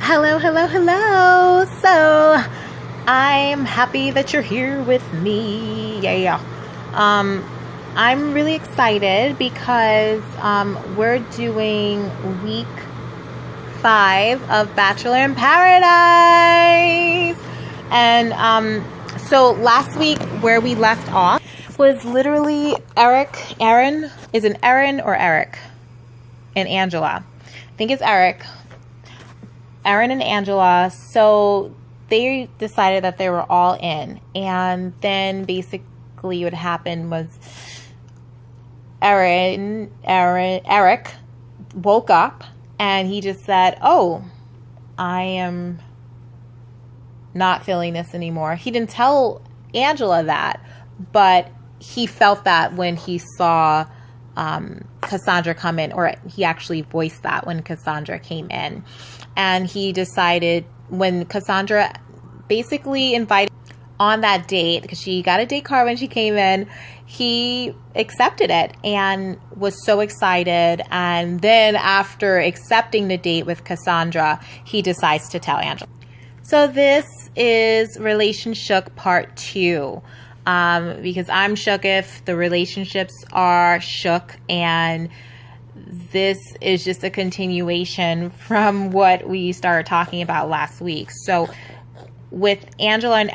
Hello, hello, hello. So I'm happy that you're here with me. Yeah. I'm really excited because we're doing week 5 of Bachelor in Paradise. And so last week where we left off was literally Aaron and Angela. I think it's Aaron and Angela. So they decided that they were all in, and then basically what happened was Eric woke up and he just said, "Oh, I am not feeling this anymore." He didn't tell Angela that, but he felt that when he saw Cassandra come in, or he actually voiced that when Cassandra came in. And he decided, when Cassandra basically invited on that date, because she got a date card when she came in, he accepted it and was so excited. And then after accepting the date with Cassandra, he decides to tell Angela. So this is Relationship Part 2. Because I'm shooketh, the relationships are shook, and this is just a continuation from what we started talking about last week. So with Angela and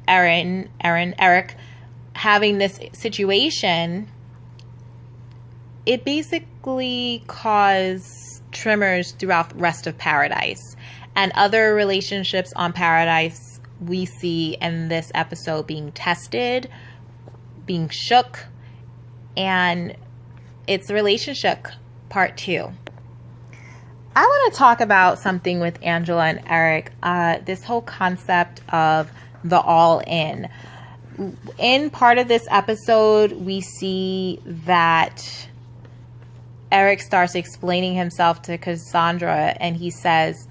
Eric having this situation, it basically caused tremors throughout the rest of Paradise, and other relationships on Paradise we see in this episode being tested, being shook, and it's Relationship Part 2. I want to talk about something with Angela and Eric, this whole concept of the all-in. In part of this episode, we see that Eric starts explaining himself to Cassandra, and he says,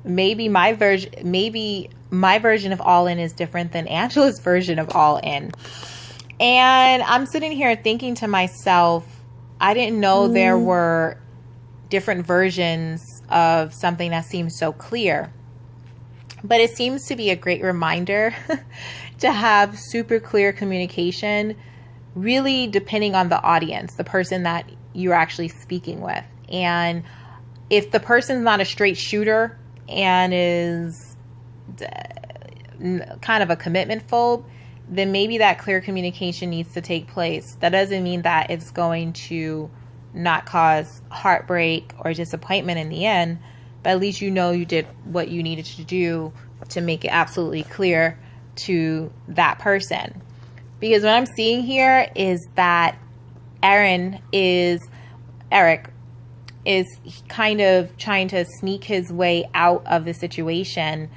maybe my version of all-in is different than Angela's version of all-in. And I'm sitting here thinking to myself, I didn't know there were different versions of something that seems so clear. But it seems to be a great reminder to have super clear communication, really depending on the audience, the person that you're actually speaking with. And if the person's not a straight shooter and is kind of a commitment-phobe, then maybe that clear communication needs to take place. That doesn't mean that it's going to not cause heartbreak or disappointment in the end, but at least you know you did what you needed to do to make it absolutely clear to that person. Because what I'm seeing here is that Eric is kind of trying to sneak his way out of the situation,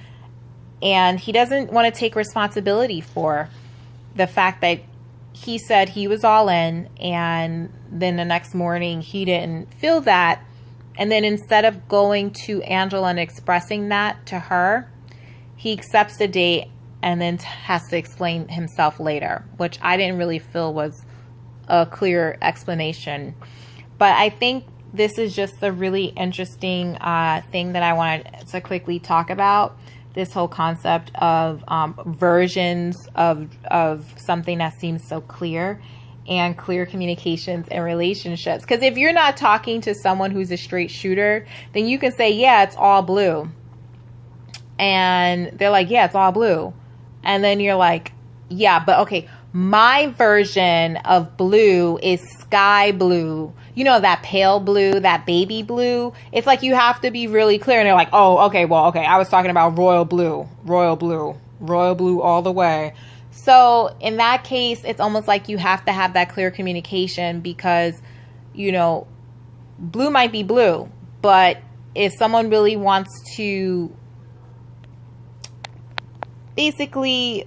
and he doesn't want to take responsibility for the fact that he said he was all in, and then the next morning he didn't feel that. And then instead of going to Angela and expressing that to her, he accepts the date and then has to explain himself later, which I didn't really feel was a clear explanation. But I think this is just a really interesting thing that I wanted to quickly talk about. This whole concept of versions of something that seems so clear, and clear communications in relationships. Because if you're not talking to someone who's a straight shooter, then you can say, yeah, it's all blue. And they're like, yeah, it's all blue. And then you're like, yeah, but okay, my version of blue is sky blue. You know, that pale blue, that baby blue. It's like you have to be really clear. And they're like, oh, okay, I was talking about royal blue all the way. So in that case, it's almost like you have to have that clear communication, because, you know, blue might be blue, but if someone really wants to basically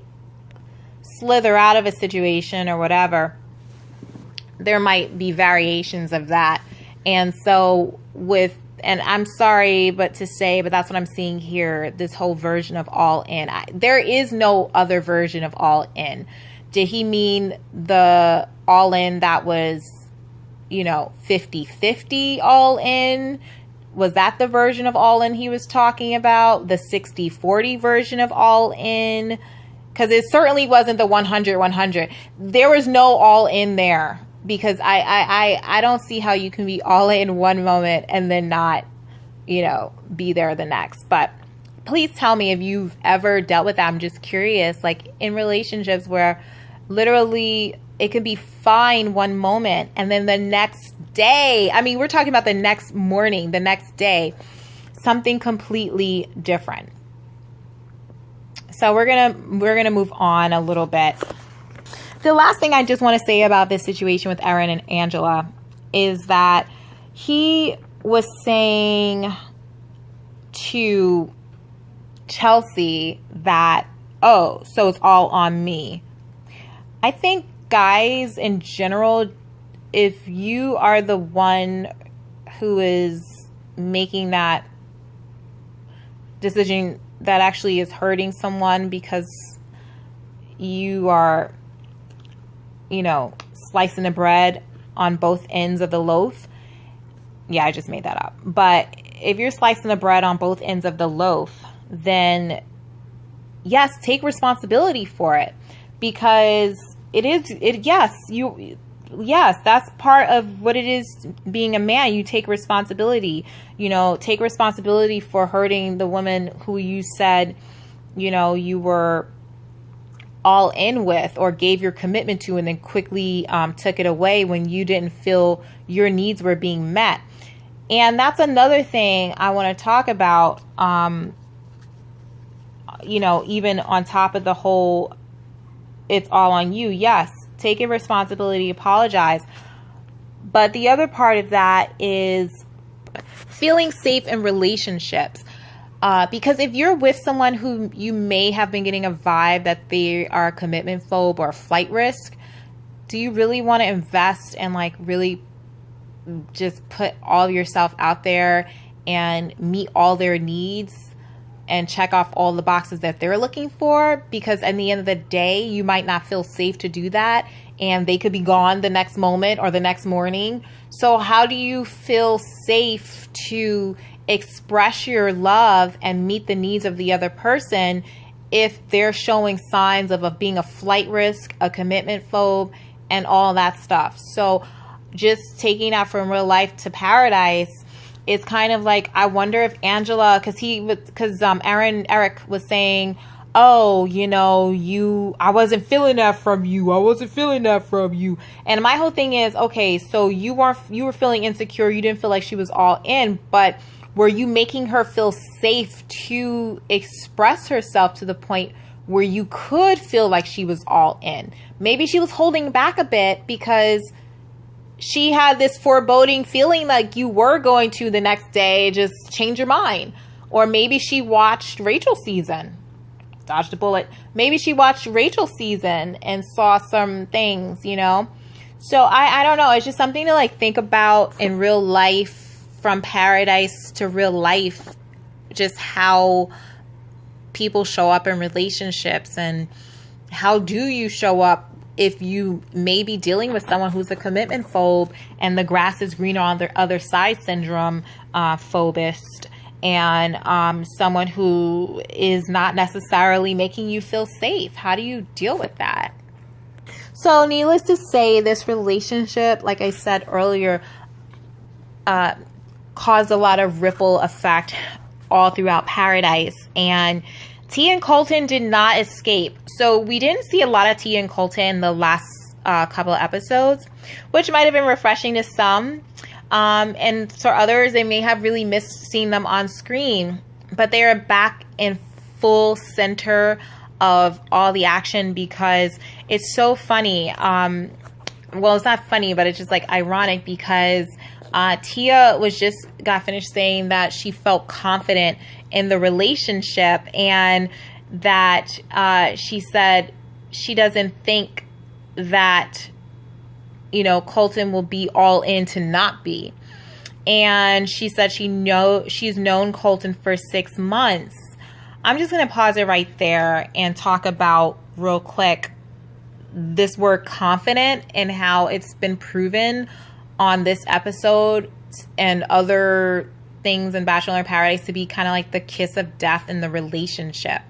slither out of a situation or whatever, there might be variations of that. And so and I'm sorry but to say, but that's what I'm seeing here, this whole version of all in. There is no other version of all in. Did he mean the all in that was, you know, 50-50 all in? Was that the version of all in he was talking about? The 60-40 version of all in? Because it certainly wasn't the 100-100. There was no all in there, because I don't see how you can be all in one moment and then not, you know, be there the next. But please tell me if you've ever dealt with that. I'm just curious, like in relationships where literally it could be fine one moment and then the next day, I mean, we're talking about the next morning, the next day, something completely different. So we're gonna move on a little bit. The last thing I just want to say about this situation with Aaron and Angela is that he was saying to Chelsea that, oh, so it's all on me. I think guys in general, if you are the one who is making that decision that actually is hurting someone because you are, you know, slicing the bread on both ends of the loaf. Yeah, I just made that up. But if you're slicing the bread on both ends of the loaf, then yes, take responsibility for it, because yes, that's part of what it is being a man. You take responsibility, you know, take responsibility for hurting the woman who you said, you know, you were all in with or gave your commitment to, and then quickly took it away when you didn't feel your needs were being met. And that's another thing I want to talk about, you know, even on top of the whole, it's all on you. Yes, take a responsibility, apologize. But the other part of that is feeling safe in relationships. Because if you're with someone who you may have been getting a vibe that they are a commitment phobe or a flight risk, do you really want to invest and like really just put all of yourself out there and meet all their needs and check off all the boxes that they're looking for? Because at the end of the day, you might not feel safe to do that, and they could be gone the next moment or the next morning. So how do you feel safe to express your love and meet the needs of the other person if they're showing signs of being a flight risk, a commitment phobe, and all that stuff? So just taking that from real life to paradise, it's kind of like, I wonder if Angela, because Eric was saying, oh, you know, I wasn't feeling that from you. I wasn't feeling that from you. And my whole thing is, okay, so you were feeling insecure. You didn't feel like she was all in, but were you making her feel safe to express herself to the point where you could feel like she was all in? Maybe she was holding back a bit because she had this foreboding feeling like you were going to the next day just change your mind. Or maybe she watched Rachel's season. Dodged a bullet. Maybe she watched Rachel's season and saw some things, you know? So I don't know. It's just something to like think about in real life, from paradise to real life, just how people show up in relationships, and how do you show up if you may be dealing with someone who's a commitment phobe and the grass is greener on the other side syndrome phobist, and someone who is not necessarily making you feel safe. How do you deal with that? So needless to say, this relationship, like I said earlier, caused a lot of ripple effect all throughout paradise, and Tia and Colton did not escape. So we didn't see a lot of Tia and Colton in the last couple of episodes, which might have been refreshing to some. And for others, they may have really missed seeing them on screen. But they are back in full center of all the action, because it's so funny. Well, it's not funny, but it's just like ironic, because Tia got finished saying that she felt confident in the relationship, and that she said she doesn't think that, you know, Colton will be all in to not be. And she said she's known Colton for 6 months. I'm just going to pause it right there and talk about real quick this word confident and how it's been proven on this episode and other things in Bachelor in Paradise to be kind of like the kiss of death in the relationship.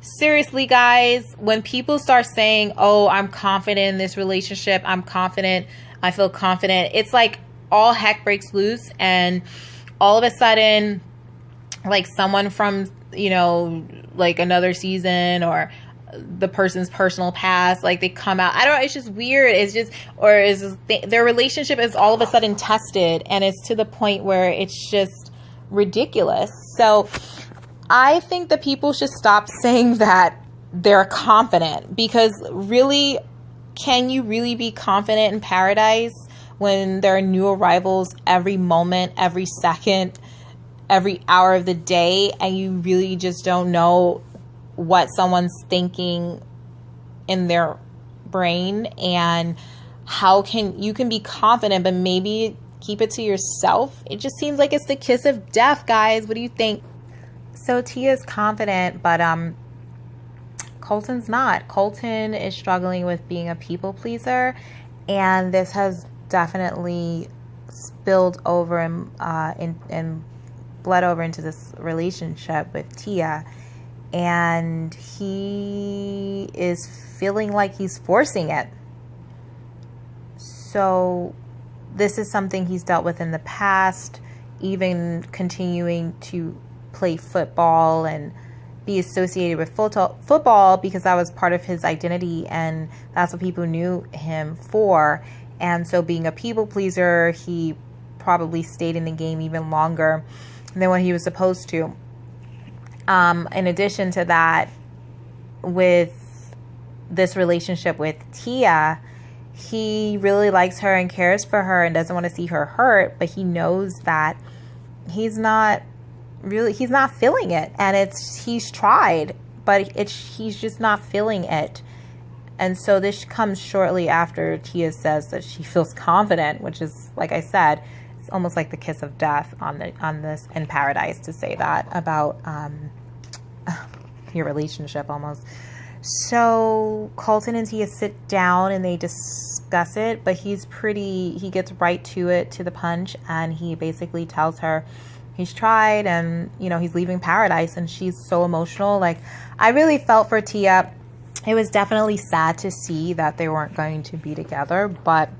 Seriously, guys, when people start saying, oh, I'm confident in this relationship, I'm confident, I feel confident, it's like all heck breaks loose, and all of a sudden, like someone from, you know, like another season or the person's personal past, like they come out. I don't know, it's just weird. It's just, or is their relationship is all of a sudden tested, and it's to the point where it's just ridiculous. So I think that people should stop saying that they're confident, because really, can you really be confident in paradise when there are new arrivals every moment, every second, every hour of the day, and you really just don't know what someone's thinking in their brain? And how can you be confident but maybe keep it to yourself? It just seems like it's the kiss of death, guys. What do you think? So Tia's confident, but Colton's not. Colton is struggling with being a people pleaser, and this has definitely spilled over and bled over into this relationship with Tia. And he is feeling like he's forcing it. So this is something he's dealt with in the past, even continuing to play football and be associated with football because that was part of his identity and that's what people knew him for. And so being a people pleaser, he probably stayed in the game even longer than what he was supposed to. In addition to that, with this relationship with Tia, he really likes her and cares for her and doesn't want to see her hurt, but he knows that he's not feeling it, and he's tried, but he's just not feeling it. And so this comes shortly after Tia says that she feels confident, which is, like I said, it's almost like the kiss of death on this in paradise to say that about your relationship almost. So Colton and Tia sit down and they discuss it, but he gets right to it, to the punch, and he basically tells her he's tried and, you know, he's leaving paradise, and she's so emotional. Like, I really felt for Tia. It was definitely sad to see that they weren't going to be together, but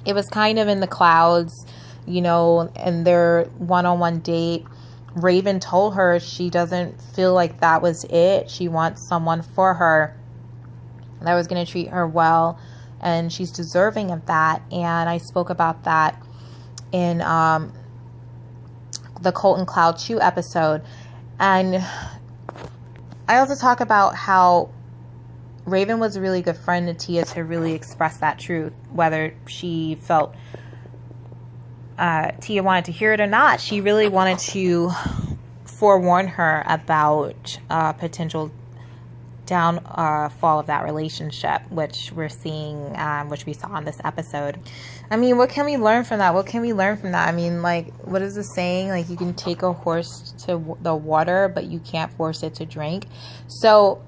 it was kind of in the clouds, you know, and their one-on-one date. Raven told her she doesn't feel like that was it. She wants someone for her that was going to treat her well, and she's deserving of that. And I spoke about that in the Colton Cloud 2 episode. And I also talk about how Raven was a really good friend to Tia to really express that truth, whether she felt Tia wanted to hear it or not. She really wanted to forewarn her about potential downfall of that relationship, which we're seeing, which we saw in this episode. I mean, what can we learn from that? What can we learn from that? I mean, like, what is the saying? Like, you can take a horse to the water, but you can't force it to drink. So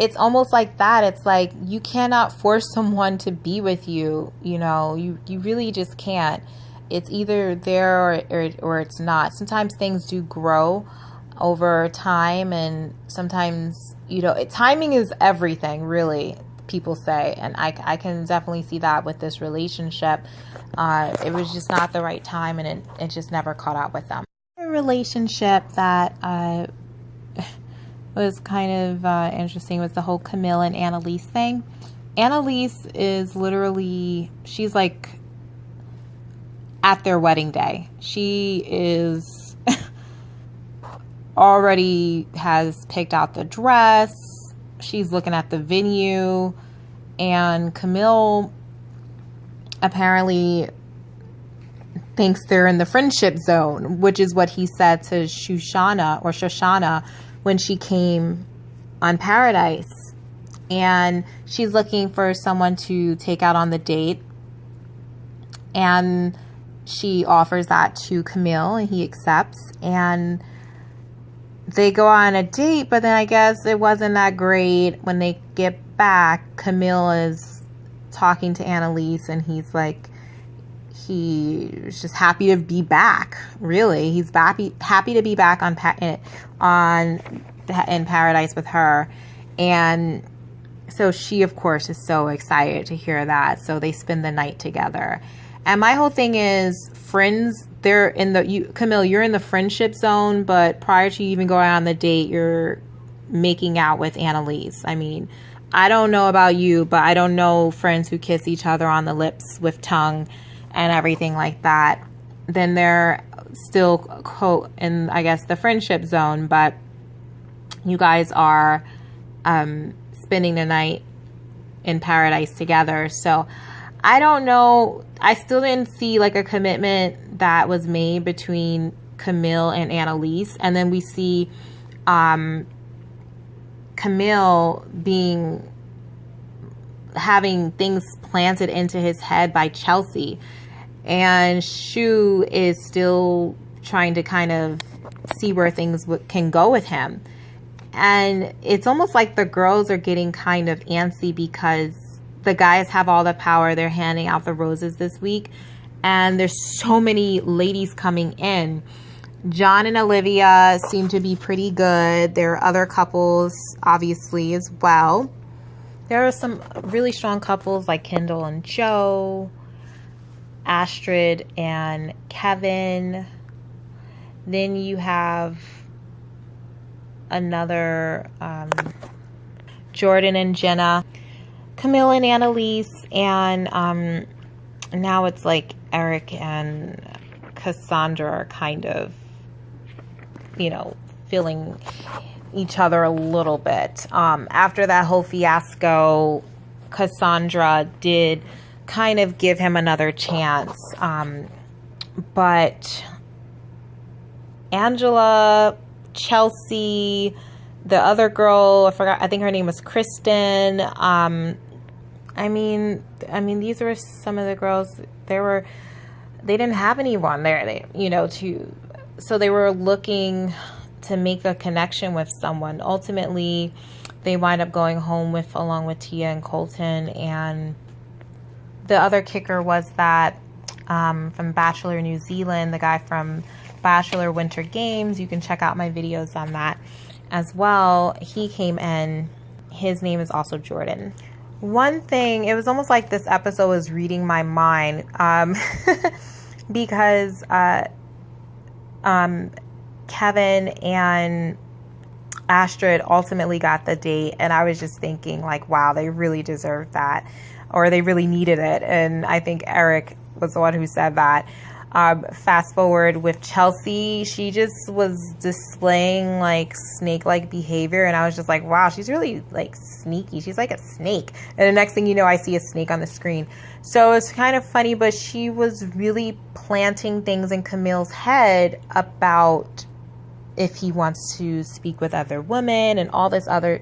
it's almost like that. It's like you cannot force someone to be with you. You know, you really just can't. It's either there or it's not. Sometimes things do grow over time, and sometimes, you know, timing is everything, really, people say. And I can definitely see that with this relationship. It was just not the right time, and it just never caught up with them. A relationship that was kind of interesting was the whole Kamil and Annaliese thing. Annaliese is literally, she's like at their wedding day. She is already has picked out the dress. She's looking at the venue, and Kamil apparently thinks they're in the friendship zone, which is what he said to Shoshana when she came on Paradise. And she's looking for someone to take out on the date, and she offers that to Kamil, and he accepts, and they go on a date. But then I guess it wasn't that great. When they get back, Kamil is talking to Annaliese, and he's like, he was just happy to be back. Really, he's happy to be back in paradise with her. And so she, of course, is so excited to hear that. So they spend the night together. And my whole thing is, friends, they're in Kamil, you're in the friendship zone, but prior to you even going on the date, you're making out with Annaliese. I mean, I don't know about you, but I don't know friends who kiss each other on the lips with tongue and everything like that. Then they're still in, I guess, the friendship zone, but you guys are spending the night in paradise together. So I don't know. I still didn't see like a commitment that was made between Kamil and Annaliese. And then we see Kamil having things planted into his head by Chelsea. And Shu is still trying to kind of see where things can go with him. And it's almost like the girls are getting kind of antsy because the guys have all the power. They're handing out the roses this week. And there's so many ladies coming in. John and Olivia seem to be pretty good. There are other couples, obviously, as well. There are some really strong couples like Kendall and Joe, Astrid and Kevin. Then you have another Jordan and Jenna, Kamil and Annaliese, and now it's like Eric and Cassandra are kind of, you know, feeling each other a little bit. After that whole fiasco, Cassandra did kind of give him another chance. But Angela, Chelsea, the other girl, I think her name was Kristen. I mean, these were some of the girls. They didn't have anyone there, so they were looking to make a connection with someone. Ultimately, they wind up going home along with Tia and Colton. And the other kicker was that from Bachelor New Zealand, the guy from Bachelor Winter Games, you can check out my videos on that as well. He came in. His name is also Jordan. One thing, it was almost like this episode was reading my mind, because Kevin and Astrid ultimately got the date, and I was just thinking like, wow, they really deserved that, or they really needed it. And I think Eric was the one who said that. Fast forward with Chelsea, she just was displaying like snake-like behavior, and I was just like, wow, she's really like sneaky. She's like a snake. And the next thing you know, I see a snake on the screen. So it's kind of funny, but she was really planting things in Kamil's head about if he wants to speak with other women and all this other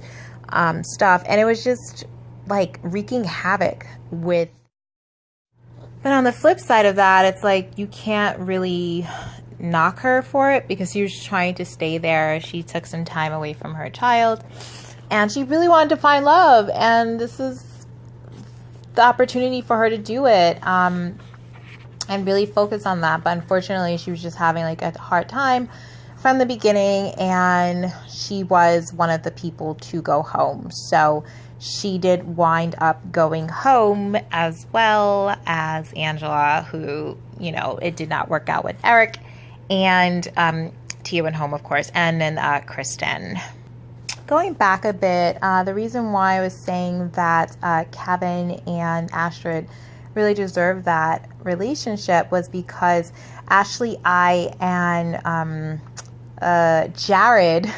stuff. And it was just like wreaking havoc with. But on the flip side of that, it's like you can't really knock her for it because she was trying to stay there. She took some time away from her child and she really wanted to find love. And this is the opportunity for her to do it and really focus on that. But unfortunately, she was just having like a hard time from the beginning, and she was one of the people to go home. So she did wind up going home, as well as Angela, who, it did not work out with Eric. And Tia went home, of course. And then Kristen. Going back a bit, the reason why I was saying that Kevin and Astrid really deserved that relationship was because Ashley, and Jared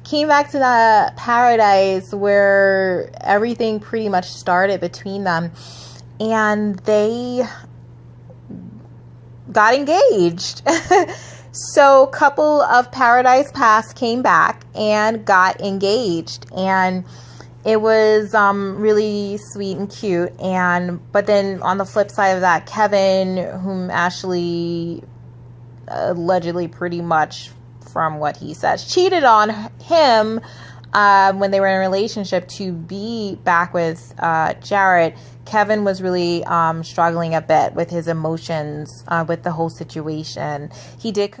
came back to the paradise where everything pretty much started between them, and they got engaged. So a couple of Paradise Past came back and got engaged, and it was really sweet and cute. But then on the flip side of that, Kevin, whom Ashley allegedly pretty much, from what he says, cheated on him, when they were in a relationship to be back with Jared, Kevin was really struggling a bit with his emotions with the whole situation. He did.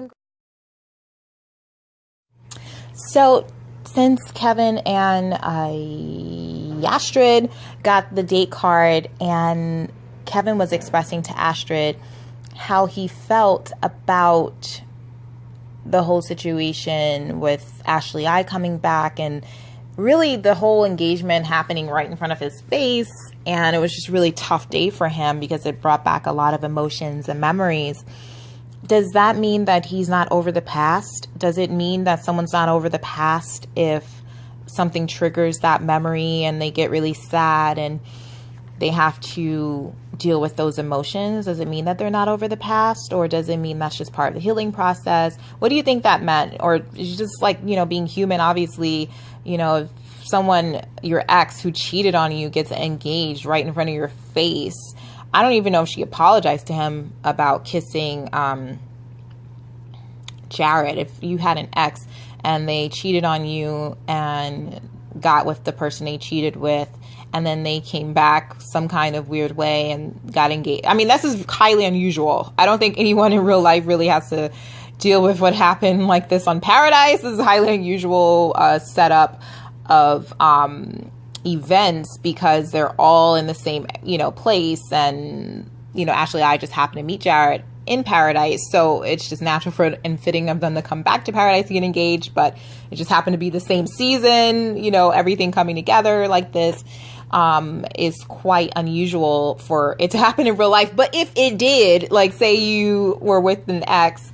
So since Kevin and Astrid got the date card, and Kevin was expressing to Astrid how he felt about the whole situation with Ashley I coming back, and really the whole engagement happening right in front of his face. And it was just really tough day for him because it brought back a lot of emotions and memories. Does that mean that he's not over the past? Does it mean that someone's not over the past if something triggers that memory and they get really sad and they have to deal with those emotions? Does it mean that they're not over the past, or does it mean that's just part of the healing process? What do you think that meant? Or just like, being human, obviously, if someone, your ex who cheated on you, gets engaged right in front of your face. I don't even know if she apologized to him about kissing Jared. If you had an ex and they cheated on you and got with the person they cheated with, and then they came back some kind of weird way and got engaged. I mean, this is highly unusual. I don't think anyone in real life really has to deal with what happened like this on Paradise. This is a highly unusual setup of events because they're all in the same, place. And, Ashley and I just happened to meet Jared in Paradise. So it's just natural for and fitting of them to come back to Paradise to get engaged. But it just happened to be the same season, everything coming together like this. Is quite unusual for it to happen in real life. But if it did, like say you were with an ex,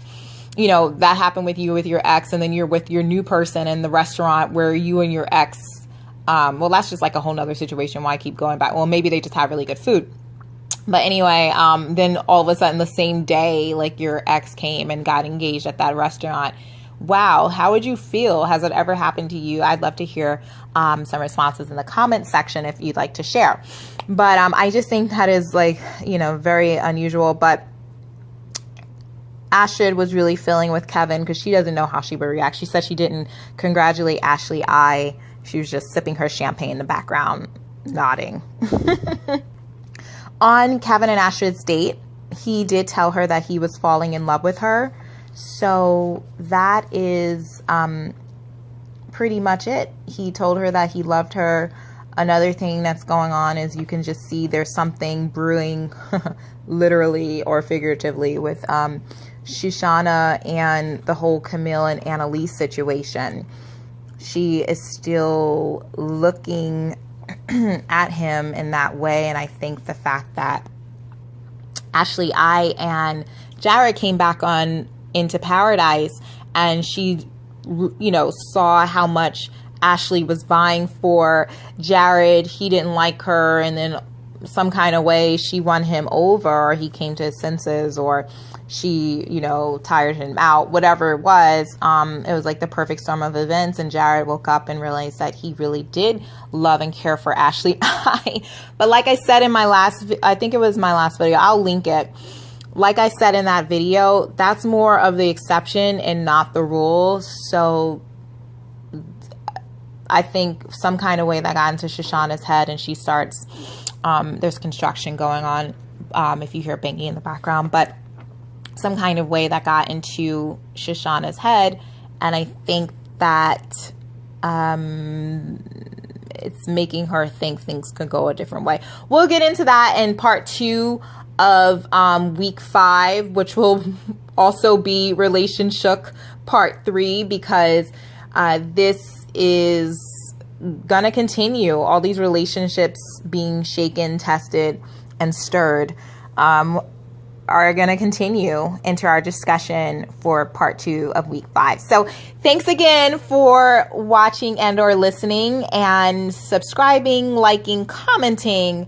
that happened with you with your ex, and then you're with your new person in the restaurant where you and your ex, well, that's just like a whole nother situation. Why keep going back? Well, maybe they just have really good food. But anyway, then all of a sudden the same day, like your ex came and got engaged at that restaurant. Wow, how would you feel? Has it ever happened to you? I'd love to hear some responses in the comment section if you'd like to share. But I just think that is very unusual. But Astrid was really feeling with Kevin because she doesn't know how she would react. She said she didn't congratulate Ashley I. She was just sipping her champagne in the background, nodding. On Kevin and Astrid's date, he did tell her that he was falling in love with her. So that is pretty much it. He told her that he loved her. Another thing that's going on is you can just see there's something brewing literally or figuratively with Shoshana and the whole Kamil and Annaliese situation. She is still looking at him in that way. And I think the fact that Ashley I and Jared came back into Paradise, and she, saw how much Ashley was vying for Jared. He didn't like her, and then some kind of way she won him over, or he came to his senses, or she, tired him out, whatever it was. It was like the perfect storm of events, and Jared woke up and realized that he really did love and care for Ashley I. But like I said in I think it was my last video, I'll link it. Like I said in that video, that's more of the exception and not the rule. So I think some kind of way that got into Shoshana's head, and she starts, there's construction going on, if you hear banging in the background, but some kind of way that got into Shoshana's head. And I think that it's making her think things could go a different way. We'll get into that in part 2 of week 5, which will also be Relationship part 3, because this is gonna continue. All these relationships being shaken, tested, and stirred are going to continue into our discussion for part 2 of week 5. So thanks again for watching and or listening and subscribing, liking, commenting,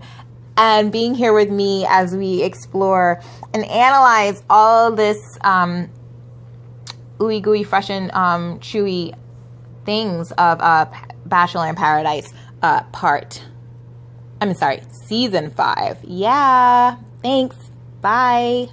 and being here with me as we explore and analyze all this ooey gooey, fresh and chewy things of Bachelor in Paradise season 5. Yeah, thanks. Bye.